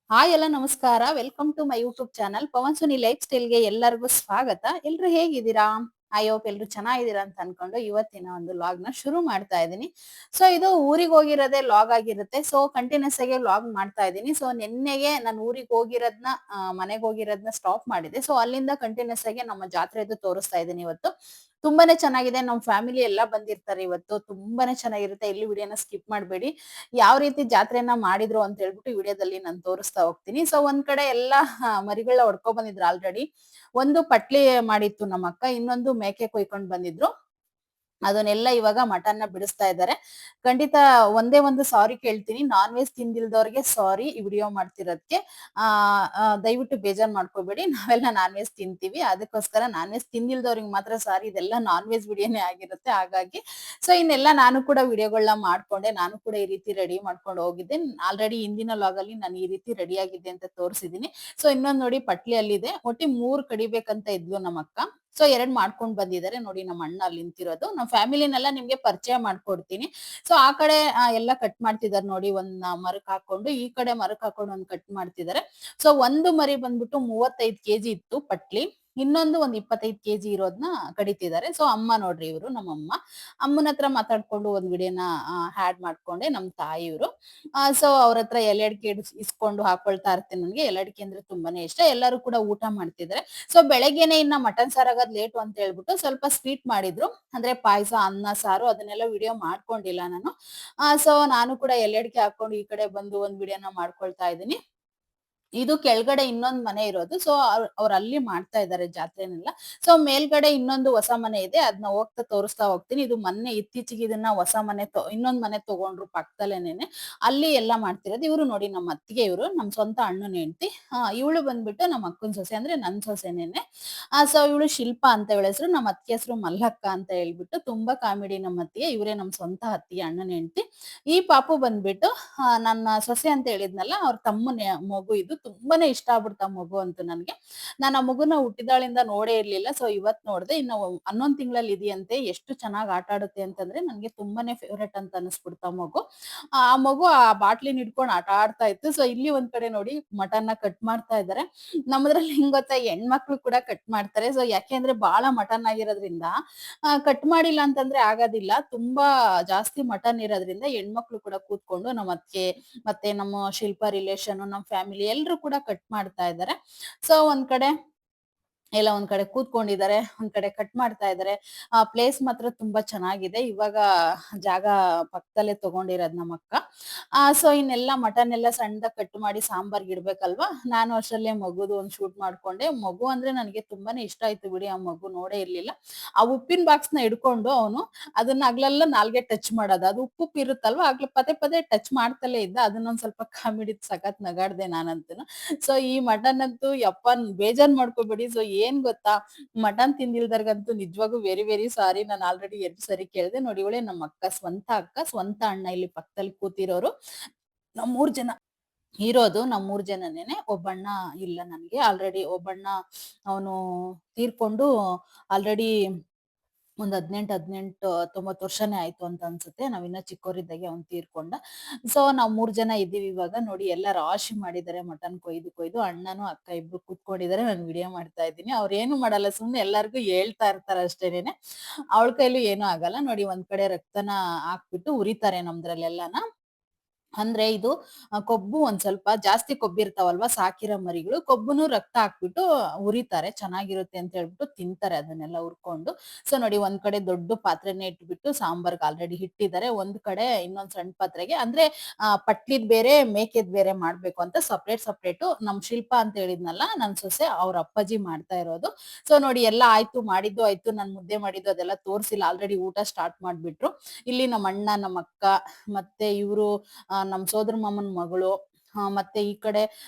Hi ಎಲ್ಲ ನಮಸ್ಕಾರ. Welcome to my YouTube channel Pavan Suni life ಸ್ಟೈಲ್‌ಗೆ ಎಲ್ಲರಿಗೂ ಸ್ವಾಗತ. ಎಲ್ರು ಹೇಗಿದ್ದೀರಾ? ಐ ಹೋಪ್ ಎಲ್ರು ಚೆನ್ನಾಗಿದ್ದೀರಾ ಅಂತ ಅನ್ಕೊಂಡು ಇವತ್ತಿನ ಒಂದು ವ್ಲಾಗ್‌ನ ಶುರು ಮಾಡ್ತಾ ಇದ್ದೀನಿ. ಸೊ ಇದು ಊರಿಗೆ ಹೋಗಿರೋದೇ ವ್ಲಾಗ್ ಆಗಿರುತ್ತೆ. ಸೊ ಕಂಟಿನ್ಯೂಸ್ ಆಗಿ ವ್ಲಾಗ್ ಮಾಡ್ತಾ ಇದ್ದೀನಿ. ಸೊ ನಿನ್ನೆಗೆ ನಾನು ಊರಿಗೆ ಹೋಗಿರೋದ್ನ ಮನೆಗೆ ಹೋಗಿರೋದ್ನ ಸ್ಟಾಪ್ ಮಾಡಿದೆ. ಸೊ ಅಲ್ಲಿಂದ ಕಂಟಿನ್ಯೂಸ್ ಆಗಿ ನಮ್ಮ ಜಾತ್ರೆದು ತೋರಿಸ್ತಾ ಇದ್ದೀನಿ ಇವತ್ತು. ತುಂಬಾನೇ ಚೆನ್ನಾಗಿದೆ. ನಮ್ಮ ಫ್ಯಾಮಿಲಿ ಎಲ್ಲ ಬಂದಿರ್ತಾರೆ ಇವತ್ತು. ತುಂಬಾನೇ ಚೆನ್ನಾಗಿರುತ್ತೆ. ಎಲ್ಲಿ ವಿಡಿಯೋನ ಸ್ಕಿಪ್ ಮಾಡ್ಬೇಡಿ. ಯಾವ ರೀತಿ ಜಾತ್ರೆನ ಮಾಡಿದ್ರು ಅಂತ ಹೇಳ್ಬಿಟ್ಟು ವಿಡಿಯೋದಲ್ಲಿ ನಾನು ತೋರಿಸ್ತಾ ಹೋಗ್ತೀನಿ. ಸೊ ಒಂದ್ ಕಡೆ ಎಲ್ಲಾ ಮರಿಗಳನ್ನ ಹೊಡ್ಕೊಂಡ್ ಬಂದಿದ್ರು ಆಲ್ರೆಡಿ. ಒಂದು ಪಟ್ಲಿ ಮಾಡಿತ್ತು ನಮ್ಮಕ್ಕ, ಇನ್ನೊಂದು ಮೇಕೆ ಕೊಯ್ಕೊಂಡ್ ಬಂದಿದ್ರು. ಅದನ್ನೆಲ್ಲ ಇವಾಗ ಮಟನ್ನ ಬಿಡಿಸ್ತಾ ಇದ್ದಾರೆ. ಖಂಡಿತ ಒಂದೇ ಒಂದು ಸಾರಿ ಕೇಳ್ತೀನಿ. ನಾನ್ ವೆಜ್ ತಿಂದಿಲ್ದವ್ರಿಗೆ ಸಾರಿ ಈ ವಿಡಿಯೋ ಮಾಡ್ತಿರೋದಕ್ಕೆ. ಆ ದಯವಿಟ್ಟು ಬೇಜಾರ್ ಮಾಡ್ಕೋಬೇಡಿ. ನಾವೆಲ್ಲ ನಾನ್ ವೆಜ್ ತಿಂತೀವಿ. ಅದಕ್ಕೋಸ್ಕರ ನಾನ್ ವೆಜ್ ತಿಂದಿಲ್ದವ್ರಿಗೆ ಮಾತ್ರ ಸಾರಿ. ಇದೆಲ್ಲ ನಾನ್ ವೆಜ್ ವಿಡಿಯೋನೇ ಆಗಿರುತ್ತೆ. ಹಾಗಾಗಿ ಸೊ ಇನ್ನೆಲ್ಲ ನಾನು ಕೂಡ ವಿಡಿಯೋಗಳನ್ನ ಮಾಡ್ಕೊಂಡೆ. ನಾನು ಕೂಡ ಈ ರೀತಿ ರೆಡಿ ಮಾಡ್ಕೊಂಡು ಹೋಗಿದ್ದೆ. ಆಲ್ರೆಡಿ ಹಿಂದಿನ ಲಾಗ್ ಅಲ್ಲಿ ನಾನು ಈ ರೀತಿ ರೆಡಿ ಆಗಿದ್ದೆ ಅಂತ ತೋರಿಸಿದೀನಿ. ಸೊ ಇನ್ನೊಂದ್ ನೋಡಿ ಪಟ್ಲಿ ಅಲ್ಲಿದೆ. ಒಟ್ಟಿ 3 ಕಡಿಬೇಕಂತ ಇದ್ಲು ನಮ್ಮಕ್ಕ. ಸೊ 2 ಮಾಡ್ಕೊಂಡ್ ಬಂದಿದ್ದಾರೆ. ನೋಡಿ ನಮ್ಮ ಅಣ್ಣ ಅಲ್ಲಿ ನಿಂತಿರೋದು. ನಮ್ಮ ಫ್ಯಾಮಿಲಿನೆಲ್ಲ ನಿಮ್ಗೆ ಪರಿಚಯ ಮಾಡ್ಕೊಡ್ತೀನಿ. ಸೊ ಆ ಕಡೆ ಎಲ್ಲ ಕಟ್ ಮಾಡ್ತಿದ್ದಾರೆ ನೋಡಿ, ಒಂದ್ ಮರಕ್ ಹಾಕೊಂಡು, ಈ ಕಡೆ ಮರಕ್ ಹಾಕೊಂಡು ಒಂದ್ ಕಟ್ ಮಾಡ್ತಿದ್ದಾರೆ. ಸೊ ಒಂದು ಮರಿ ಬಂದ್ಬಿಟ್ಟು 35 ಕೆಜಿ ಇತ್ತು ಪಟ್ಲಿ. ಇನ್ನೊಂದು ಒಂದ್ 25 ಕೆಜಿ ಇರೋದ್ನ ಕಡಿತಿದ್ದಾರೆ. ಸೊ ಅಮ್ಮ ನೋಡ್ರಿ ಇವ್ರು ನಮ್ಮಮ್ಮ. ಅಮ್ಮನ ಹತ್ರ ಮಾತಾಡ್ಕೊಂಡು ಒಂದ್ ವಿಡಿಯೋನ ಹ್ಯಾಡ್ ಮಾಡ್ಕೊಂಡೆ. ನಮ್ ತಾಯಿ ಇವ್ರು. ಸೊ ಅವ್ರ ಹತ್ರ ಎಲೆ ಅಡಿಕೆ ಇಸ್ಕೊಂಡು ಹಾಕೊಳ್ತಾ ಇರ್ತೀನಿ. ನನ್ಗೆ ಎಲೆ ಅಡಿಕೆ ಅಂದ್ರೆ ತುಂಬಾನೇ ಇಷ್ಟ. ಎಲ್ಲರೂ ಕೂಡ ಊಟ ಮಾಡ್ತಿದ್ದಾರೆ. ಸೊ ಬೆಳಗ್ಗೆನೆ ಇನ್ನ ಮಟನ್ ಸಾರ್ ಆಗೋದ್ ಲೇಟು ಅಂತ ಹೇಳ್ಬಿಟ್ಟು ಸ್ವಲ್ಪ ಸ್ವೀಟ್ ಮಾಡಿದ್ರು. ಅಂದ್ರೆ ಪಾಯಸ, ಅನ್ನ, ಸಾರು ಅದನ್ನೆಲ್ಲ ವಿಡಿಯೋ ಮಾಡ್ಕೊಂಡಿಲ್ಲ ನಾನು. ಸೊ ನಾನು ಕೂಡ ಎಲೆ ಅಡಿಕೆ ಹಾಕೊಂಡು ಈ ಕಡೆ ಬಂದು ಒಂದ್ ವಿಡಿಯೋನ ಮಾಡ್ಕೊಳ್ತಾ ಇದ್ದೀನಿ. ಇದು ಕೆಳಗಡೆ ಇನ್ನೊಂದ್ ಮನೆ ಇರೋದು. ಸೊ ಅವ್ರು ಅಲ್ಲಿ ಮಾಡ್ತಾ ಇದ್ದಾರೆ ಜಾತ್ರೆನೆಲ್ಲ. ಸೊ ಮೇಲ್ಗಡೆ ಇನ್ನೊಂದು ಹೊಸ ಮನೆ ಇದೆ. ಅದನ್ನ ಹೋಗ್ತಾ ತೋರಿಸ್ತಾ ಹೋಗ್ತೀನಿ. ಇದು ಮೊನ್ನೆ ಇತ್ತೀಚೆಗೆ ಇದನ್ನ ಹೊಸ ಮನೆ ಇನ್ನೊಂದ್ ಮನೆ ತಗೊಂಡ್ರು ಪಕ್ಕದಲ್ಲೇನೆ. ಅಲ್ಲಿ ಎಲ್ಲ ಮಾಡ್ತಿರೋದು. ಇವ್ರು ನೋಡಿ ನಮ್ಮ ಅತ್ತಿಗೆ, ಇವ್ರು ನಮ್ ಸ್ವಂತ ಅಣ್ಣನ ಹೆಂಡತಿ. ಇವಳು ಬಂದ್ಬಿಟ್ಟು ನಮ್ಮ ಅಕ್ಕನ ಸೊಸೆ, ಅಂದ್ರೆ ನನ್ ಸೊಸೆನೇನೆ. ಸೊ ಇವಳು ಶಿಲ್ಪಾ ಅಂತ ಇವಳ ಹೆಸರು. ನಮ್ಮ ಅತ್ತಿಗೆ ಹೆಸರು ಮಲ್ಲಕ್ಕ ಅಂತ ಹೇಳ್ಬಿಟ್ಟು. ತುಂಬಾ ಕಾಮಿಡಿ ನಮ್ಮ ಅತ್ತಿಗೆ. ಇವರೇ ನಮ್ ಸ್ವಂತ ಅತ್ತಿಗೆ, ಅಣ್ಣನ ಹೆಂಡತಿ. ಈ ಪಾಪು ಬಂದ್ಬಿಟ್ಟು ನನ್ನ ಸೊಸೆ ಅಂತ ಹೇಳಿದ್ನಲ್ಲ, ಅವ್ರ ತಮ್ಮನ ಮಗು ಇದು. ತುಂಬಾನೇ ಇಷ್ಟ ಆಗ್ಬಿಡ್ತ ಆ ಮಗು ಅಂತೂ ನನ್ಗೆ. ನಾನು ಆ ಮಗುನ ಹುಟ್ಟಿದಾಳಿಂದ ನೋಡೇ ಇರ್ಲಿಲ್ಲ. ಸೊ ಇವತ್ ನೋಡ್ದೆ. ಇನ್ನು 11 ತಿಂಗಳಲ್ಲಿ ಇದೆಯಂತೆ. ಎಷ್ಟು ಚೆನ್ನಾಗಿ ಆಟ ಆಡುತ್ತೆ ಅಂತಂದ್ರೆ ನನ್ಗೆ ತುಂಬಾನೇ ಫೇವ್ರೇಟ್ ಅಂತ ಅನಿಸ್ಬಿಡ್ತ ಆ ಮಗು. ಆ ಮಗು ಆ ಬಾಟ್ಲಿನ ಹಿಡ್ಕೊಂಡು ಆಟ ಆಡ್ತಾ ಇತ್ತು. ಸೊ ಇಲ್ಲಿ ಒಂದ್ ಕಡೆ ನೋಡಿ ಮಟನ್ನ ಕಟ್ ಮಾಡ್ತಾ ಇದ್ದಾರೆ. ನಮ್ಮದ್ರಲ್ಲಿ ಹೆಂಗ್ ಗೊತ್ತಾ, ಹೆಣ್ಮಕ್ಳು ಕೂಡ ಕಟ್ ಮಾಡ್ತಾರೆ. ಸೊ ಯಾಕೆಂದ್ರೆ ಬಹಳ ಮಟನ್ ಆಗಿರೋದ್ರಿಂದ ಕಟ್ ಮಾಡಿಲ್ಲ ಅಂತಂದ್ರೆ ಆಗೋದಿಲ್ಲ. ತುಂಬಾ ಜಾಸ್ತಿ ಮಟನ್ ಇರೋದ್ರಿಂದ ಹೆಣ್ಮಕ್ಳು ಕೂಡ ಕೂತ್ಕೊಂಡು ನಮ್ಮ ಅತ್ತಿಗೆ ಮತ್ತೆ ನಮ್ಮ ಶಿಲ್ಪ ರಿಲೇಷನ್, ನಮ್ಮ ಫ್ಯಾಮಿಲಿ ಎಲ್ರು ಕೂಡ ಕಟ್ ಮಾಡ್ತಾ ಇದ್ದಾರೆ. ಸೊ ಒಂದ್ ಕಡೆ ಕೂತ್ಕೊಂಡಿದ್ದಾರೆ, ಒಂದ್ ಕಡೆ ಕಟ್ ಮಾಡ್ತಾ ಇದ್ದಾರೆ. ಪ್ಲೇಸ್ ಮಾತ್ರ ತುಂಬಾ ಚೆನ್ನಾಗಿದೆ. ಇವಾಗ ಜಾಗ ಪಕ್ಕದಲ್ಲೇ ತಗೊಂಡಿರೋದ್ ನಮ್ಮಕ್ಕ. ಸೊ ಇನ್ನೆಲ್ಲ ಮಟನ್ ಎಲ್ಲ ಸಣ್ಣದಾಗಿ ಕಟ್ ಮಾಡಿ ಸಾಂಬಾರ್ಗೆ ಇಡ್ಬೇಕಲ್ವಾ. ನಾನು ಅಷ್ಟರಲ್ಲೇ ಮಗುದು ಒಂದ್ ಶೂಟ್ ಮಾಡ್ಕೊಂಡೆ. ಮಗು ಅಂದ್ರೆ ನನಗೆ ತುಂಬಾನೇ ಇಷ್ಟ ಆಯ್ತು ಬಿಡಿ. ಆ ಮಗು ನೋಡೇ ಇರ್ಲಿಲ್ಲ. ಆ ಉಪ್ಪಿನ ಬಾಕ್ಸ್ ನ ಹಿಡ್ಕೊಂಡು ಅವನು ಅದನ್ನ ಹಗಲೆಲ್ಲ ನಾಲ್ಗೆ ಟಚ್ ಮಾಡೋದು. ಅದು ಉಪ್ಪು ಇರುತ್ತಲ್ವಾ, ಆಗ್ಲೇ ಪದೇ ಪದೇ ಟಚ್ ಮಾಡ್ತಲೇ ಇದ್ದ. ಅದನ್ನೊಂದ್ ಸ್ವಲ್ಪ ಕಾಮಿಡಿ ಸಖತ್ ನಗಾಡ್ದೆ ನಾನಂತೂ. ಸೊ ಈ ಮಟನ್ ಅಂತೂ ಯಪ್ಪ ಬೇಜಾರ್ ಮಾಡ್ಕೋಬೇಡಿ. ಸೊ ಏನ್ ಗೊತ್ತಾ, ಮಟನ್ ತಿಂದಿಲ್ದರ್ಗಂತೂ ನಿಜವಾಗೂ ವೆರಿ ವೆರಿ ಸಾರಿ. ನಾನು ಆಲ್ರೆಡಿ 2 ಸರಿ ಕೇಳ್ದೆ. ನೋಡಿ ಇವಳೇ ನಮ್ಮ ಅಕ್ಕ, ಸ್ವಂತ ಅಕ್ಕ, ಸ್ವಂತ ಅಣ್ಣ ಇಲ್ಲಿ ಪಕ್ಕದಲ್ಲಿ ಕೂತಿರೋರು. ನಾವ್ 3 ಜನ ಇರೋದು. ನಾವ್ 3 ಜನನೇನೆ. ಒಬ್ಬಣ್ಣ ಇಲ್ಲ ನನ್ಗೆ. ಆಲ್ರೆಡಿ ಒಬ್ಬಣ್ಣ ಅವನು ತೀರ್ಕೊಂಡು ಆಲ್ರೆಡಿ ಒಂದ್ 19 ವರ್ಷನೇ ಆಯ್ತು ಅಂತ ಅನ್ಸುತ್ತೆ. ನಾವಿನ್ನ ಚಿಕ್ಕವರಿದ್ದಾಗೆ ಅವ್ನು ತೀರ್ಕೊಂಡ. ಸೊ ನಾವ್ 3 ಜನ ಇದ್ದೀವಿ ಇವಾಗ. ನೋಡಿ ಎಲ್ಲ ರಾಶಿ ಮಾಡಿದ್ದಾರೆ ಮಟನ್ ಕೊಯ್ದು ಕೊಯ್ದು. ಅಣ್ಣನು ಅಕ್ಕ ಇಬ್ರು ಕೂತ್ಕೊಂಡಿದ್ದಾರೆ. ನಾನು ವಿಡಿಯೋ ಮಾಡ್ತಾ ಇದ್ದೀನಿ. ಅವ್ರೇನು ಮಾಡಲ್ಲ, ಸುಮ್ನೆ ಎಲ್ಲಾರ್ಗು ಹೇಳ್ತಾ ಇರ್ತಾರೆ ಅಷ್ಟೇನೇನೆ. ಅವಳ ಕೈಲೂ ಏನು ಆಗಲ್ಲ. ನೋಡಿ ಒಂದ್ ಕಡೆ ರಕ್ತನ ಹಾಕ್ಬಿಟ್ಟು ಉರಿತಾರೆ ನಮ್ದ್ರಲ್ಲೆಲ್ಲಾನ. ಅಂದ್ರೆ ಇದು ಕೊಬ್ಬು ಒಂದ್ ಸ್ವಲ್ಪ ಜಾಸ್ತಿ ಕೊಬ್ಬಿರ್ತಾವಲ್ವಾ ಸಾಕಿರೋ ಮರಿಗಳು. ಕೊಬ್ಬುನು ರಕ್ತ ಹಾಕ್ಬಿಟ್ಟು ಉರಿತಾರೆ. ಚೆನ್ನಾಗಿರುತ್ತೆ ಅಂತ ಹೇಳ್ಬಿಟ್ಟು ತಿಂತಾರೆ ಅದನ್ನೆಲ್ಲ ಹುರ್ಕೊಂಡು. ಸೊ ನೋಡಿ ಒಂದ್ ಕಡೆ ದೊಡ್ಡ ಪಾತ್ರೆನೇ ಇಟ್ಬಿಟ್ಟು ಸಾಂಬಾರ್ಗ್ ಆಲ್ರೆಡಿ ಇಟ್ಟಿದ್ದಾರೆ. ಒಂದ್ ಕಡೆ ಇನ್ನೊಂದ್ ಸಣ್ಣ ಪಾತ್ರೆಗೆ, ಅಂದ್ರೆ ಪಟ್ಲಿದ್ ಬೇರೆ ಮೇಕೆದ್ ಬೇರೆ ಮಾಡ್ಬೇಕು ಅಂತ ಸಪ್ರೇಟ್ ಸಪ್ರೇಟ್ ನಮ್ ಶಿಲ್ಪ ಅಂತ ಹೇಳಿದ್ನಲ್ಲ ನನ್ ಸೊಸೆ, ಅವ್ರ ಅಪ್ಪಾಜಿ ಮಾಡ್ತಾ ಇರೋದು. ಸೊ ನೋಡಿ ಎಲ್ಲ ಆಯ್ತು, ಮಾಡಿದ್ದು ಆಯ್ತು. ನಾನ್ ಮುದ್ದೆ ಮಾಡಿದ್ದು ಅದೆಲ್ಲ ತೋರ್ಸಿಲ್ಲ. ಆಲ್ರೆಡಿ ಊಟ ಸ್ಟಾರ್ಟ್ ಮಾಡ್ಬಿಟ್ರು. ಇಲ್ಲಿ ನಮ್ಮ ಅಣ್ಣ, ನಮ್ಮ ಅಕ್ಕ, ಮತ್ತೆ ಇವ್ರು ನಮ್ ಸೋದರ ಮಾಮನ್ ಮಗಳು, ಮತ್ತೆ ಈ ಕಡೆ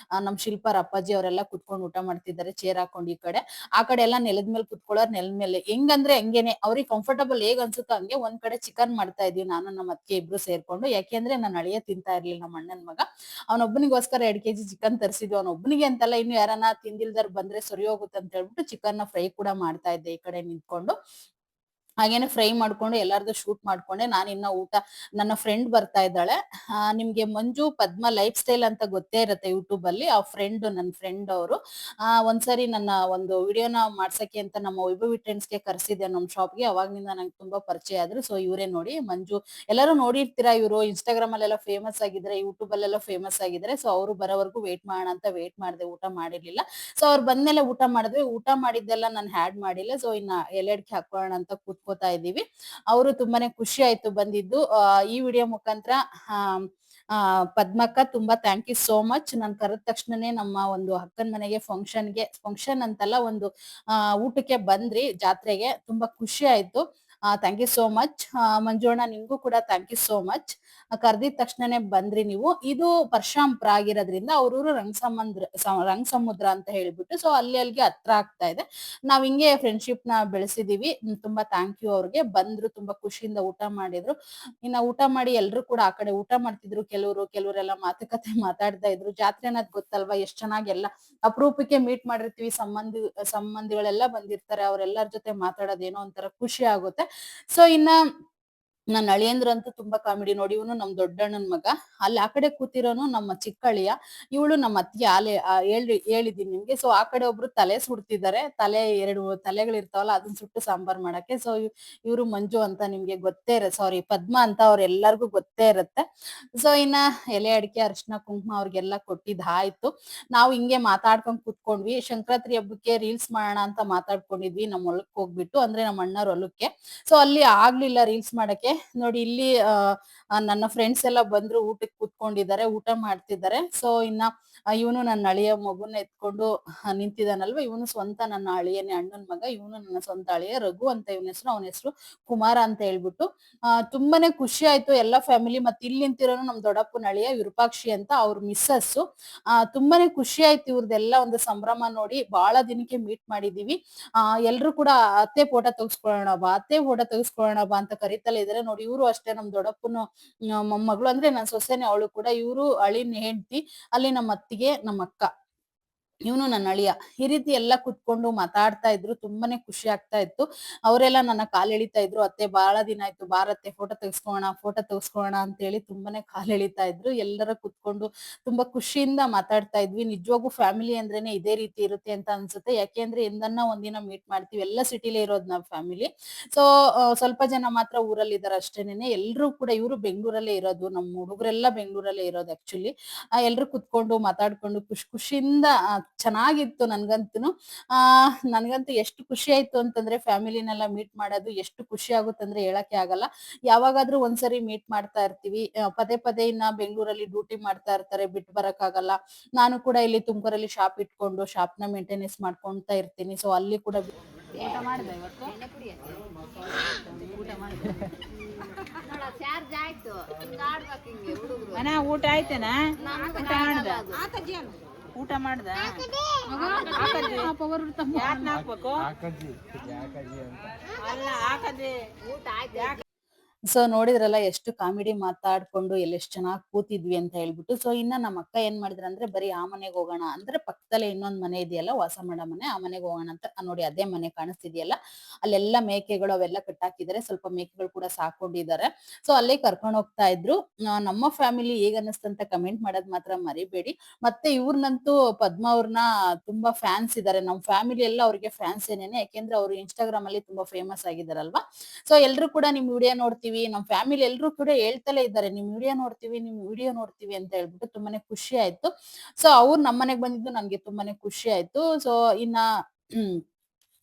ನಮ್ ಶಿಲ್ಪಾರ್ ಅಪ್ಪಾಜಿ ಅವರೆಲ್ಲ ಕುತ್ಕೊಂಡು ಊಟ ಮಾಡ್ತಿದ್ದಾರೆ ಚೇರ್ ಹಾಕೊಂಡು. ಈ ಕಡೆ ಆ ಕಡೆ ಎಲ್ಲ ನೆಲದ ಮೇಲೆ ಕುತ್ಕೊಳ್ಳೋರ್ ನೆಲದ ಮೇಲೆ. ಹೆಂಗಂದ್ರೆ ಹಂಗೇನೆ ಅವ್ರಿಗೆ ಕಂಫರ್ಟಬಲ್ ಹೇಗ್ ಅನ್ಸುತ್ತೋ ಹಂಗೆ. ಒಂದ್ ಕಡೆ ಚಿಕನ್ ಮಾಡ್ತಾ ಇದೀವಿ ನಾನು ನಮ್ಮ ಅತ್ತಿಗೆ ಇಬ್ರು ಸೇರ್ಕೊಂಡು. ಯಾಕೆಂದ್ರೆ ನನ್ನ ಅಳಿಯ ತಿಂತಾ ಇರ್ಲಿಲ್ಲ, ನಮ್ಮ ಅಣ್ಣನ್ ಮಗ. ಅವನೊಬ್ಬನಿಗೋಸ್ಕರ 2 ಕೆಜಿ ಚಿಕನ್ ತರಿಸಿದ್ವಿ. ಅವನೊಬ್ಬನಿಗೆ ಅಂತಲ್ಲ, ಇನ್ನು ಯಾರನ್ನ ತಿಂದಿಲ್ದರ್ ಬಂದ್ರೆ ಸರಿ ಹೋಗುತ್ತೆ ಅಂತ ಹೇಳ್ಬಿಟ್ಟು ಚಿಕನ್ ನ ಫ್ರೈ ಕೂಡ ಮಾಡ್ತಾ ಇದ್ದೆ ಈ ಕಡೆ ನಿಂತ್ಕೊಂಡು. ಹಾಗೇನೆ ಫ್ರೈ ಮಾಡ್ಕೊಂಡು ಎಲ್ಲಾರ್ದು ಶೂಟ್ ಮಾಡ್ಕೊಂಡೆ. ನಾನಿನ್ನ ಊಟ ನನ್ನ ಫ್ರೆಂಡ್ ಬರ್ತಾ ಇದ್ದಾಳೆ. ನಿಮ್ಗೆ ಮಂಜು ಪದ್ಮ ಲೈಫ್ ಸ್ಟೈಲ್ ಅಂತ ಗೊತ್ತೇ ಇರುತ್ತೆ ಯೂಟ್ಯೂಬ್ ಅಲ್ಲಿ. ಆ ನನ್ನ ಫ್ರೆಂಡ್ ಅವರು ಒಂದ್ಸರಿ ನನ್ನ ಒಂದು ವಿಡಿಯೋನ ಮಾಡ್ಸಕ್ಕೆ ಅಂತ ನಮ್ಮ ವೈಭವಿ ಟ್ರೆಂಡ್ಸ್‌ಗೆ ಕರ್ಸಿದ್ದೆ ನಮ್ ಶಾಪ್‌ಗೆ. ಅವಾಗ್ನಿಂದ ನಂಗೆ ತುಂಬಾ ಪರಿಚಯ ಆದ್ರು. ಸೊ ಇವ್ರೇ ನೋಡಿ ಮಂಜು. ಎಲ್ಲರೂ ನೋಡಿರ್ತೀರಾ, ಇವ್ರು ಇನ್‌ಸ್ಟಾಗ್ರಾಮ್ ಅಲ್ಲೆಲ್ಲ ಫೇಮಸ್ ಆಗಿದ್ದಾರೆ, ಯೂಟ್ಯೂಬ್ ಅಲ್ಲೆಲ್ಲ ಫೇಮಸ್ ಆಗಿದ್ದಾರೆ. ಸೊ ಅವ್ರು ಬರೋವರೆಗೂ ವೇಟ್ ಮಾಡೋಣ ಅಂತ ವೇಟ್ ಮಾಡ್ದೆ, ಊಟ ಮಾಡಿರ್ಲಿಲ್ಲ. ಸೊ ಅವ್ರು ಬಂದ್ಮೇಲೆ ಊಟ ಮಾಡಿದ್ವಿ. ಊಟ ಮಾಡಿದ್ದೆಲ್ಲ ನಾನು ಹ್ಯಾಡ್ ಮಾಡಿಲ್ಲ. ಸೊ ಇನ್ನ ಎಲೆ ಅಡಿಕೆ ಹಾಕೊಳ್ಳೋಣ ಅಂತ ಕೂತ್ಕೋತಾ ಇದೀವಿ. ಅವರು ತುಂಬಾನೇ ಖುಷಿ ಆಯ್ತು ಬಂದಿದ್ದು. ಈ ವಿಡಿಯೋ ಮುಖಾಂತರ ಆ ಪದ್ಮಕ್ಕ ತುಂಬಾ ಥ್ಯಾಂಕ್ ಯು ಸೋ ಮಚ್. ನಾನ್ ಕರೆದ ತಕ್ಷಣನೇ ನಮ್ಮ ಒಂದು ಅಕ್ಕನ ಮನೆಗೆ ಫಂಕ್ಷನ್ ಅಂತಲ್ಲ, ಒಂದು ಊಟಕ್ಕೆ ಬಂದ್ರಿ ಜಾತ್ರೆಗೆ. ತುಂಬಾ ಖುಷಿ ಆಯ್ತು. Thank you so much. ಮಂಜುಣ್ಣ, ನಿಮ್ಗೂ ಕೂಡ ಥ್ಯಾಂಕ್ ಯು ಸೋ ಮಚ್. ಕರ್ದಿದ ತಕ್ಷಣನೇ ಬಂದ್ರಿ ನೀವು. ಇದು ಪರಶಾಂಪುರ ಆಗಿರೋದ್ರಿಂದ ಅವ್ರೂರು ರಂಗ ಸಮುದ್ರ ಅಂತ ಹೇಳ್ಬಿಟ್ಟು, ಸೊ ಅಲ್ಲಿಗೆ ಹತ್ರ ಆಗ್ತಾ ಇದೆ. ನಾವ್ ಹಿಂಗೆ ಫ್ರೆಂಡ್ಶಿಪ್ ನ ಬೆಳೆಸಿದೀವಿ. ತುಂಬಾ ಥ್ಯಾಂಕ್ ಯು ಅವ್ರಿಗೆ. ಬಂದ್ರು, ತುಂಬಾ ಖುಷಿಯಿಂದ ಊಟ ಮಾಡಿದ್ರು. ಇನ್ನ ಊಟ ಮಾಡಿ ಎಲ್ರು ಕೂಡ ಆ ಕಡೆ ಊಟ ಮಾಡ್ತಿದ್ರು. ಕೆಲವರೆಲ್ಲ ಮಾತುಕತೆ ಮಾತಾಡ್ತಾ ಇದ್ರು. ಜಾತ್ರೆ ಅನ್ನೋದ್ ಗೊತ್ತಲ್ವಾ, ಎಷ್ಟ್ ಚೆನ್ನಾಗಿ ಎಲ್ಲ ಅಪರೂಪಕ್ಕೆ ಮೀಟ್ ಮಾಡಿರ್ತೀವಿ. ಸಂಬಂಧಿಗಳೆಲ್ಲ ಬಂದಿರ್ತಾರೆ. ಅವ್ರೆಲ್ಲರ ಜೊತೆ ಮಾತಾಡೋದೇನೋ ಒಂಥರ ಖುಷಿ ಆಗುತ್ತೆ. ಸೊ ಇನ್ನ ನನ್ ಅಳಿಯಂದ್ರಂತೂ ತುಂಬಾ ಕಾಮಿಡಿ ನೋಡಿ. ಇವನು ನಮ್ ದೊಡ್ಡಣ್ಣನ್ ಮಗ. ಅಲ್ಲಿ ಆ ಕಡೆ ಕೂತಿರೋನು ನಮ್ಮ ಚಿಕ್ಕಳಿಯ. ಇವಳು ನಮ್ಮ ಅತ್ತಿಗೆ. ಹೇಳಿದೀನಿ ನಿಮ್ಗೆ. ಸೊ ಆ ಕಡೆ ಒಬ್ರು ತಲೆ ಸುಡ್ತಿದ್ದಾರೆ. ಎರಡು ತಲೆಗಳಿರ್ತಾವಲ್ಲ, ಅದನ್ನ ಸುಟ್ಟು ಸಾಂಬಾರ್ ಮಾಡಕ್ಕೆ. ಸೊ ಇವ್ರು ಮಂಜು ಅಂತ ನಿಮ್ಗೆ ಗೊತ್ತೇ ಸಾರಿ, ಪದ್ಮ ಅಂತ ಅವ್ರೆಲ್ಲರಿಗೂ ಗೊತ್ತೇ ಇರುತ್ತೆ. ಸೊ ಇನ್ನ ಎಲೆ ಅಡಿಕೆ ಅರಿಶಿನ ಕುಂಕುಮ ಅವ್ರಿಗೆಲ್ಲ ಕೊಟ್ಟಿದ್ದಾಯ್ತು. ನಾವು ಹಿಂಗೆ ಮಾತಾಡ್ಕೊಂಡ್ ಕೂತ್ಕೊಂಡ್ವಿ. ಸಂಕ್ರಾಂತಿ ಹಬ್ಬಕ್ಕೆ ರೀಲ್ಸ್ ಮಾಡೋಣ ಅಂತ ಮಾತಾಡ್ಕೊಂಡಿದ್ವಿ, ನಮ್ಮ ಹೊಲಕ್ ಹೋಗ್ಬಿಟ್ಟು, ಅಂದ್ರೆ ನಮ್ಮ ಅಣ್ಣವ್ರ ಹೊಲಕ್ಕೆ. ಸೊ ಅಲ್ಲಿ ಆಗ್ಲಿಲ್ಲ ರೀಲ್ಸ್ ಮಾಡಕ್ಕೆ. ನೋಡಿ ಇಲ್ಲಿ ನನ್ನ ಫ್ರೆಂಡ್ಸ್ ಎಲ್ಲ ಬಂದ್ರು, ಊಟಕ್ಕೆ ಕೂತ್ಕೊಂಡಿದ್ದಾರೆ, ಊಟ ಮಾಡ್ತಿದ್ದಾರೆ. ಸೊ ಇನ್ನ ಇವನು ನನ್ನ ಅಳಿಯ ಮಗುನ ಎತ್ಕೊಂಡು ನಿಂತಿದ್ದಾನಲ್ವಾ, ಇವನು ಸ್ವಂತ ನನ್ನ ಅಳಿಯನೇ, ಅಣ್ಣನ್ ಮಗ. ಇವನು ನನ್ನ ಸ್ವಂತ ಅಳಿಯ, ರಘು ಅಂತ ಇವನ ಹೆಸರು. ಅವನ ಹೆಸರು ಕುಮಾರ ಅಂತ ಹೇಳ್ಬಿಟ್ಟು. ತುಂಬಾನೇ ಖುಷಿ ಆಯ್ತು ಎಲ್ಲ ಫ್ಯಾಮಿಲಿ. ಮತ್ತೆ ಇಲ್ಲಿ ನಿಂತಿರೋನು ನಮ್ ದೊಡ್ಡಪ್ಪನ ಅಳಿಯ ವಿರೂಪಾಕ್ಷಿ ಅಂತ, ಅವ್ರ ಮಿಸ್ಸಸ್. ತುಂಬಾನೇ ಖುಷಿ ಆಯ್ತು ಇವ್ರದೆಲ್ಲ ಒಂದು ಸಂಭ್ರಮ ನೋಡಿ. ಬಹಳ ದಿನಕ್ಕೆ ಮೀಟ್ ಮಾಡಿದೀವಿ. ಎಲ್ರು ಕೂಡ ಅತ್ತೆ ಫೋಟೋ ತೆಗಿಸ್ಕೊಳ್ಳೋಣ ಬಾ ಅಂತ ಕರಿತಲೇ ಇದಾರೆ ನೋಡಿ. ಇವ್ರು ಅಷ್ಟೇ, ನಮ್ ದೊಡ್ಡಪ್ಪನ ಮೊಮ್ಮಗಳು, ಅಂದ್ರೆ ನನ್ನ ಸೊಸೆನೆ ಅವಳು ಕೂಡ. ಇವ್ರು ಅಳಿನ ಹೆಂಡ್ತಿ, ಅಲ್ಲಿ ನಮ್ಮ ಅತ್ತಿಗೆ, ನಮ್ಮ ಅಕ್ಕ, ಇವನು ನನ್ನ ಅಳಿಯ. ಈ ರೀತಿ ಎಲ್ಲ ಕುತ್ಕೊಂಡು ಮಾತಾಡ್ತಾ ಇದ್ರು. ತುಂಬಾನೇ ಖುಷಿ ಆಗ್ತಾ ಇತ್ತು. ಅವರೆಲ್ಲ ನನ್ನ ಕಾಲ್ ಎಳಿತಾ ಇದ್ರು. ಅತ್ತೆ ಬಹಳ ದಿನ ಆಯ್ತು, ಬಾರತ್ತೆ ಫೋಟೋ ತೆಗಿಸ್ಕೊಳ್ಳೋಣ ಅಂತ ಹೇಳಿ ತುಂಬಾನೇ ಕಾಲ್ ಎಳಿತಾ ಇದ್ರು. ಎಲ್ಲರ ಕುತ್ಕೊಂಡು ತುಂಬಾ ಖುಷಿಯಿಂದ ಮಾತಾಡ್ತಾ ಇದ್ವಿ. ನಿಜವಾಗೂ ಫ್ಯಾಮಿಲಿ ಅಂದ್ರೇನೆ ಇದೇ ರೀತಿ ಇರುತ್ತೆ ಅಂತ ಅನ್ಸುತ್ತೆ. ಯಾಕೆಂದ್ರೆ ಎಂದನ್ನ ಒಂದಿನ ಮೀಟ್ ಮಾಡ್ತೀವಿ. ಎಲ್ಲ ಸಿಟಿಲೇ ಇರೋದು ನಾವ್ ಫ್ಯಾಮಿಲಿ. ಸೊ ಸ್ವಲ್ಪ ಜನ ಮಾತ್ರ ಊರಲ್ಲಿ ಇದಾರೆ ಅಷ್ಟೇನೆ. ಎಲ್ರು ಕೂಡ, ಇವರು ಬೆಂಗಳೂರಲ್ಲೇ ಇರೋದು, ನಮ್ಮ ಹುಡುಗರೆಲ್ಲ ಬೆಂಗಳೂರಲ್ಲೇ ಇರೋದು ಆಕ್ಚುಲಿ. ಎಲ್ರು ಕುತ್ಕೊಂಡು ಮಾತಾಡ್ಕೊಂಡು ಖುಷಿಯಿಂದ ಚೆನ್ನಾಗಿತ್ತು ನನ್ಗಂತೂ. ನನ್ಗಂತೂ ಎಷ್ಟು ಖುಷಿ ಆಯ್ತು ಅಂತಂದ್ರೆ, ಫ್ಯಾಮಿಲಿನೆಲ್ಲ ಮೀಟ್ ಮಾಡೋದು ಎಷ್ಟು ಖುಷಿ ಆಗುತ್ತಂದ್ರೆ ಹೇಳಕ್ಕೆ ಆಗಲ್ಲ. ಯಾವಾಗಾದ್ರೂ ಒಂದ್ಸರಿ ಮೀಟ್ ಮಾಡ್ತಾ ಇರ್ತೀವಿ. ಪದೇ ಪದೇ ಇನ್ನ ಬೆಂಗಳೂರಲ್ಲಿ ಡ್ಯೂಟಿ ಮಾಡ್ತಾ ಇರ್ತಾರೆ, ಬಿಟ್ಟು ಬರಕ್ ಆಗಲ್ಲ. ನಾನು ಕೂಡ ಇಲ್ಲಿ ತುಮಕೂರಲ್ಲಿ ಶಾಪ್ ಇಟ್ಕೊಂಡು ಶಾಪ್ನ ಮೇಂಟೆನೆನ್ಸ್ ಮಾಡ್ಕೊಂತಾ ಇರ್ತೀನಿ. ಸೊ ಅಲ್ಲಿ ಕೂಡ ಊಟ ಮಾಡಿದೆ ಇವತ್ತು. ಊಟ ಆಯ್ತೇನಾ? ಊಟ ಮಾಡ್ದ? ಸೊ ನೋಡಿದ್ರಲ್ಲ ಎಷ್ಟು ಕಾಮಿಡಿ ಮಾತಾಡ್ಕೊಂಡು ಎಲ್ಲೆಷ್ಟ್ ಚೆನ್ನಾಗಿ ಕೂತಿದ್ವಿ ಅಂತ ಹೇಳ್ಬಿಟ್ಟು. ಸೊ ಇನ್ನ ನಮ್ಮ ಅಕ್ಕ ಏನ್ ಮಾಡಿದ್ರ ಅಂದ್ರೆ, ಬರೀ ಆ ಮನೆಗೆ ಹೋಗೋಣ ಅಂದ್ರೆ, ಪಕ್ಕದಲ್ಲೇ ಇನ್ನೊಂದ್ ಮನೆ ಇದೆಯಲ್ಲ, ವಾಸ ಮಾಡೋ ಮನೆ, ಆ ಮನೆಗೆ ಹೋಗೋಣ ಅಂತ. ನೋಡಿ ಅದೇ ಮನೆ ಕಾಣಿಸ್ತಿದ್ಯಲ್ಲ, ಅಲ್ಲೆಲ್ಲ ಮೇಕೆಗಳು ಅವೆಲ್ಲ ಕಟ್ಟಾಕಿದ್ದಾರೆ. ಸ್ವಲ್ಪ ಮೇಕೆಗಳು ಕೂಡ ಸಾಕೊಂಡಿದ್ದಾರೆ. ಸೊ ಅಲ್ಲೇ ಕರ್ಕೊಂಡು ಹೋಗ್ತಾ ಇದ್ರು. ನಮ್ಮ ಫ್ಯಾಮಿಲಿ ಹೇಗ್ ಅನ್ನಿಸ್ತಂತ ಕಮೆಂಟ್ ಮಾಡೋದ್ ಮಾತ್ರ ಮರಿಬೇಡಿ. ಮತ್ತೆ ಇವ್ರನ್ನಂತೂ, ಪದ್ಮ ಅವ್ರನ್ನ ತುಂಬಾ ಫ್ಯಾನ್ಸ್ ಇದಾರೆ. ನಮ್ ಫ್ಯಾಮಿಲಿ ಎಲ್ಲ ಅವ್ರಿಗೆ ಫ್ಯಾನ್ಸ್ ಏನೇನೆ. ಯಾಕೆಂದ್ರೆ ಅವ್ರು ಇನ್ಸ್ಟಾಗ್ರಾಮ್ ಅಲ್ಲಿ ತುಂಬಾ ಫೇಮಸ್ ಆಗಿದಾರಲ್ವಾ. ಸೊ ಎಲ್ರು ಕೂಡ ನಿಮ್ ವಿಡಿಯೋ ನೋಡ್ತೀವಿ, ನಮ್ ಫ್ಯಾಮಿಲಿ ಎಲ್ರು ಕೂಡ ಹೇಳ್ತಲೇ ಇದ್ದಾರೆ, ನಿಮ್ ವಿಡಿಯೋ ನೋಡ್ತೀವಿ ಅಂತ ಹೇಳ್ಬಿಟ್ಟು. ತುಂಬಾನೇ ಖುಷಿ ಆಯ್ತು. ಸೊ ಅವ್ರು ನಮ್ಮನೆಗ್ ಬಂದಿದ್ದು ನನ್ಗೆ ತುಂಬಾನೇ ಖುಷಿ ಆಯ್ತು. ಸೊ ಇನ್ನ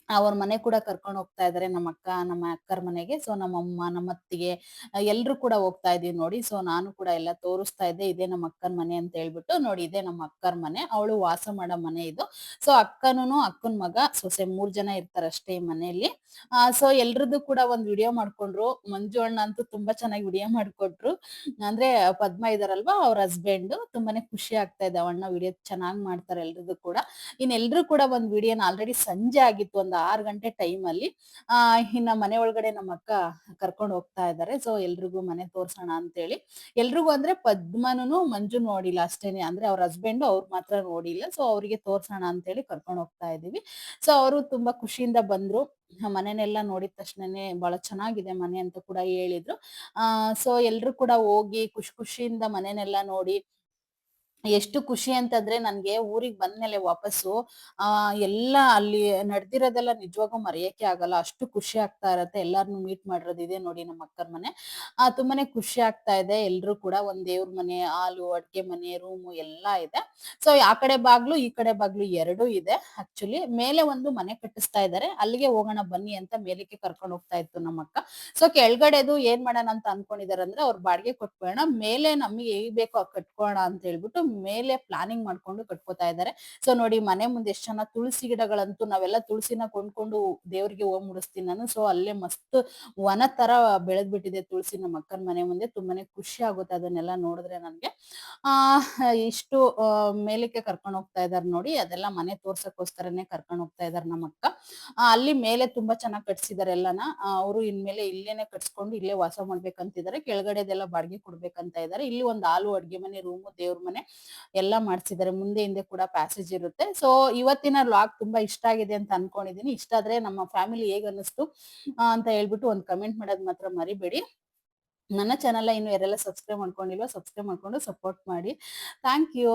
ಅವ್ರ ಮನೆ ಕೂಡ ಕರ್ಕೊಂಡು ಹೋಗ್ತಾ ಇದಾರೆ, ನಮ್ಮ ಅಕ್ಕ, ನಮ್ಮ ಅಕ್ಕರ ಮನೆಗೆ. ಸೊ ನಮ್ಮಮ್ಮ, ನಮ್ಮ ಅತ್ತಿಗೆ ಎಲ್ರು ಕೂಡ ಹೋಗ್ತಾ ಇದೀವಿ ನೋಡಿ. ಸೊ ನಾನು ಕೂಡ ಎಲ್ಲ ತೋರಿಸ್ತಾ ಇದ್ದೆ, ಇದೇ ನಮ್ಮ ಅಕ್ಕನ ಮನೆ ಅಂತ ಹೇಳ್ಬಿಟ್ಟು. ನೋಡಿ ಇದೇ ನಮ್ಮ ಅಕ್ಕರ ಮನೆ, ಅವಳು ವಾಸ ಮಾಡೋ ಮನೆ ಇದು. ಸೊ ಅಕ್ಕನ ಮಗ, ಸೊಸೆ, 3 ಜನ ಇರ್ತಾರ ಅಷ್ಟೇ ಈ ಮನೆಯಲ್ಲಿ. ಸೊ ಎಲ್ರದ್ದು ಕೂಡ ಒಂದ್ ವಿಡಿಯೋ ಮಾಡ್ಕೊಂಡ್ರು. ಮಂಜು ಅಣ್ಣ ಅಂತೂ ತುಂಬಾ ಚೆನ್ನಾಗಿ ವಿಡಿಯೋ ಮಾಡ್ಕೊಟ್ರು. ಅಂದ್ರೆ ಪದ್ಮ ಇದಾರಲ್ವಾ, ಅವ್ರ ಹಸ್ಬೆಂಡ್. ತುಂಬಾನೇ ಖುಷಿ ಆಗ್ತಾ ಇದೆ, ಅವಣ್ಣ ವಿಡಿಯೋ ಚೆನ್ನಾಗ್ ಮಾಡ್ತಾರೆ ಎಲ್ರದ್ದು ಕೂಡ. ಎಲ್ರು ಕೂಡ ಒಂದ್ ವಿಡಿಯೋನ, ಆಲ್ರೆಡಿ ಸಂಜೆ ಆಗಿತ್ತು, ಒಂದ್ 6 ಗಂಟೆ ಟೈಮ್ ಅಲ್ಲಿ. ಇನ್ನ ಮನೆ ಒಳಗಡೆ ನಮ್ಮ ಅಕ್ಕ ಕರ್ಕೊಂಡು ಹೋಗ್ತಾ ಇದ್ದಾರೆ. ಸೊ ಎಲ್ರಿಗೂ ಮನೆ ತೋರ್ಸೋಣ ಅಂತೇಳಿ. ಎಲ್ರಿಗೂ ಅಂದ್ರೆ ಪದ್ಮನು ಮಂಜು ನೋಡಿಲ್ಲ ಅಷ್ಟೇನೆ, ಅಂದ್ರೆ ಅವ್ರ ಹಸ್ಬೆಂಡ್ ಅವ್ರು ಮಾತ್ರ ನೋಡಿಲ್ಲ. ಸೊ ಅವ್ರಿಗೆ ತೋರ್ಸೋಣ ಅಂತೇಳಿ ಕರ್ಕೊಂಡು ಹೋಗ್ತಾ ಇದೀವಿ. ಸೊ ಅವರು ತುಂಬಾ ಖುಷಿಯಿಂದ ಬಂದ್ರು. ಮನೆನೆಲ್ಲ ನೋಡಿದ ತಕ್ಷಣನೇ ಬಹಳ ಚೆನ್ನಾಗಿದೆ ಮನೆ ಅಂತ ಕೂಡ ಹೇಳಿದ್ರು. ಸೊ ಎಲ್ರು ಕೂಡ ಹೋಗಿ ಖುಷಿಯಿಂದ ಮನೆನೆಲ್ಲ ನೋಡಿ ಎಷ್ಟು ಖುಷಿ ಅಂತಂದ್ರೆ ನನ್ಗೆ ಊರಿಗ್ ಬಂದ್ಮೇಲೆ ವಾಪಸ್ಸು ಎಲ್ಲ ಅಲ್ಲಿ ನಡ್ದಿರೋದೆಲ್ಲ ನಿಜವಾಗೂ ಮರೆಯಕ್ಕೆ ಆಗಲ್ಲ. ಅಷ್ಟು ಖುಷಿ ಆಗ್ತಾ ಇರತ್ತೆ. ಎಲ್ಲಾರ್ನು ಮೀಟ್ ಮಾಡಿರೋದು ಇದೆ ನೋಡಿ ನಮ್ಮ ಅಕ್ಕರ ಮನೆ. ತುಂಬಾನೇ ಖುಷಿ ಆಗ್ತಾ ಇದೆ. ಎಲ್ರು ಕೂಡ ಒಂದ್ ದೇವ್ರ ಮನೆ, ಹಾಲು, ಅಡ್ಗೆ ಮನೆ, ರೂಮು ಎಲ್ಲಾ ಇದೆ. ಸೊ ಆ ಕಡೆ ಬಾಗ್ಲು, ಈ ಕಡೆ ಬಾಗ್ಲು 2 ಇದೆ ಆಕ್ಚುಲಿ. ಮೇಲೆ ಒಂದು ಮನೆ ಕಟ್ಟಿಸ್ತಾ ಇದ್ದಾರೆ. ಅಲ್ಲಿಗೆ ಹೋಗೋಣ ಬನ್ನಿ ಅಂತ ಮೇಲಕ್ಕೆ ಕರ್ಕೊಂಡ್ ಹೋಗ್ತಾ ಇತ್ತು ನಮ್ಮಕ್ಕ. ಸೊ ಕೆಳಗಡೆದು ಏನ್ ಮಾಡೋಣ ಅಂತ ಅನ್ಕೊಂಡಿದಾರಂದ್ರೆ ಅವ್ರು ಬಾಡಿಗೆ ಕೊಟ್ಬಿಡೋಣ. ಮೇಲೆ ನಮಗೆ ಹೇಗ್ ಬೇಕೋ ಹಾಗ್ ಕಟ್ಕೊಳ್ಳೋಣ ಅಂತ ಹೇಳ್ಬಿಟ್ಟು ಮೇಲೆ ಪ್ಲಾನಿಂಗ್ ಮಾಡ್ಕೊಂಡು ಕಟ್ಕೋತಾ ಇದ್ದಾರೆ. ಸೊ ನೋಡಿ ಮನೆ ಮುಂದೆ ಎಷ್ಟ್ ಚೆನ್ನಾಗ್ ತುಳಸಿ ಗಿಡಗಳಂತೂ ನಾವೆಲ್ಲ ತುಳಸಿನ ಕೊಂಡ್ಕೊಂಡು ದೇವ್ರಿಗೆ ಹೂವ ಮುಡಿಸ್ತೀನಿ ನಾನು. ಸೊ ಅಲ್ಲೇ ಮಸ್ತ್ ವನ ತರ ಬೆಳೆದ್ ಬಿಟ್ಟಿದೆ ತುಳಸಿ ನಮ್ಮ ಅಕ್ಕನ ಮನೆ ಮುಂದೆ. ತುಂಬಾನೇ ಖುಷಿ ಆಗುತ್ತೆ ಅದನ್ನೆಲ್ಲ ನೋಡಿದ್ರೆ ನನ್ಗೆ. ಆ ಇಷ್ಟು ಮೇಲಕ್ಕೆ ಕರ್ಕೊಂಡ್ ಹೋಗ್ತಾ ಇದಾರೆ ನೋಡಿ. ಅದೆಲ್ಲ ಮನೆ ತೋರ್ಸಕ್ಕೋಸ್ಕರನೇ ಕರ್ಕೊಂಡ್ ಹೋಗ್ತಾ ಇದಾರೆ ನಮ್ಮಕ್ಕ. ಅಲ್ಲಿ ಮೇಲೆ ತುಂಬಾ ಚೆನ್ನಾಗ್ ಕಟ್ಸಿದಾರೆ ಎಲ್ಲಾನ. ಅವರು ಇನ್ಮೇಲೆ ಇಲ್ಲೇನೆ ಕಟ್ಸ್ಕೊಂಡು ಇಲ್ಲೇ ವಾಸ ಮಾಡ್ಬೇಕಂತಿದ್ದಾರೆ. ಕೆಳಗಡೆದೆಲ್ಲ ಬಾಡಿಗೆ ಕೊಡ್ಬೇಕಂತ ಇದ್ದಾರೆ. ಇಲ್ಲಿ ಒಂದು ಹಾಲು, ಅಡ್ಗೆ ಮನೆ, ರೂಮು, ದೇವ್ರ ಮನೆ ಎಲ್ಲ ಮಾಡ್ಸಿದ್ದಾರೆ. ಮುಂದೆ ಹಿಂದೆ ಕೂಡ ಪ್ಯಾಸೇಜ್ ಇರುತ್ತೆ. ಸೊ ಇವತ್ತಿನ ವ್ಲಾಗ್ ತುಂಬಾ ಇಷ್ಟ ಆಗಿದೆ ಅಂತ ಅನ್ಕೊಂಡಿದೀನಿ. ಇಷ್ಟ ಆದ್ರೆ ನಮ್ಮ ಫ್ಯಾಮಿಲಿ ಹೇಗ್ ಅನ್ನಿಸ್ತು ಅಂತ ಹೇಳ್ಬಿಟ್ಟು ಒಂದ್ ಕಮೆಂಟ್ ಮಾಡೋದ್ ಮಾತ್ರ ಮರಿಬೇಡಿ. ನನ್ನ ಚಾನೆಲ್‌ನ ಇನ್ನು ಯಾರೆಲ್ಲ ಸಬ್ಸ್ಕ್ರೈಬ್ ಮಾಡ್ಕೊಂಡಿಲ್ವೋ ಸಬ್ಸ್ಕ್ರೈಬ್ ಮಾಡ್ಕೊಂಡು ಸಪೋರ್ಟ್ ಮಾಡಿ. Thank you.